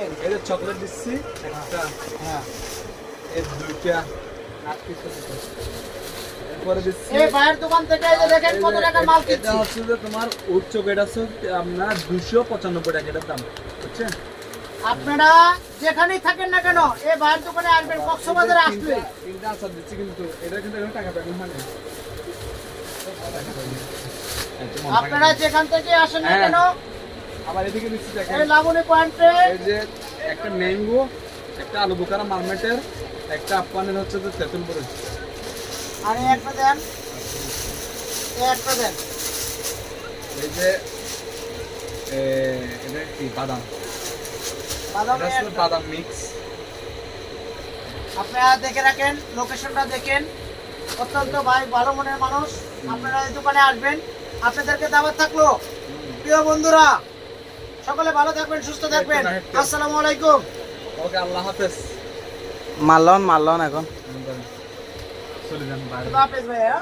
এই যে চকলেট দিচ্ছি একটা, হ্যাঁ এই দুইটা 8 পিস এরপরে দিচ্ছি এই ভাইয়ের দোকান থেকে এই যে দেখেন কত টাকা মাল এটা কিনছি। হচ্ছে যে তোমার উট চকলেট আছে আপনার 295 টাকা এটার দাম, বুঝছেন? আপনারা যেখানেই থাকেন না কেন এই ভাইয়ের দোকানে আসবেন, কক্সবাজারে আসলে। তিনটা আচার দিচ্ছি কিন্তু এটা কিন্তু এখন টাকা পাবেন মানে আপনারা যেখান থেকে আসেন না কেন আবার এদিকে দিচ্ছি দেখেন, এই লাবণী পয়েন্টে এই যে একটা ম্যাঙ্গো, একটা আলু বোকারা মারমেটের, একটা আফগানের হচ্ছে যে তেঁতুল বরজ। আর এই একটা দেন, এই একটা দেন। এই যে এটা কি বাদাম, বাদাম এটা হচ্ছে বাদাম মিক্স। আপনারা দেখে রাখেন, লোকেশনটা দেখেন, অত্যন্ত ভাই ভালো মনের মানুষ। আপনারা এই দোকানে আসবেন, আপনাদেরকে দাওয়াত থাকলো। প্রিয় বন্ধুরা, সকলে ভালো থাকবেন, সুস্থ থাকবেন। আসসালামু আলাইকুম। ওকে, আল্লাহ হাফেজ। মারলন এখন চলে যান বাইরে। খুদা হাফেজ ভাইয়া।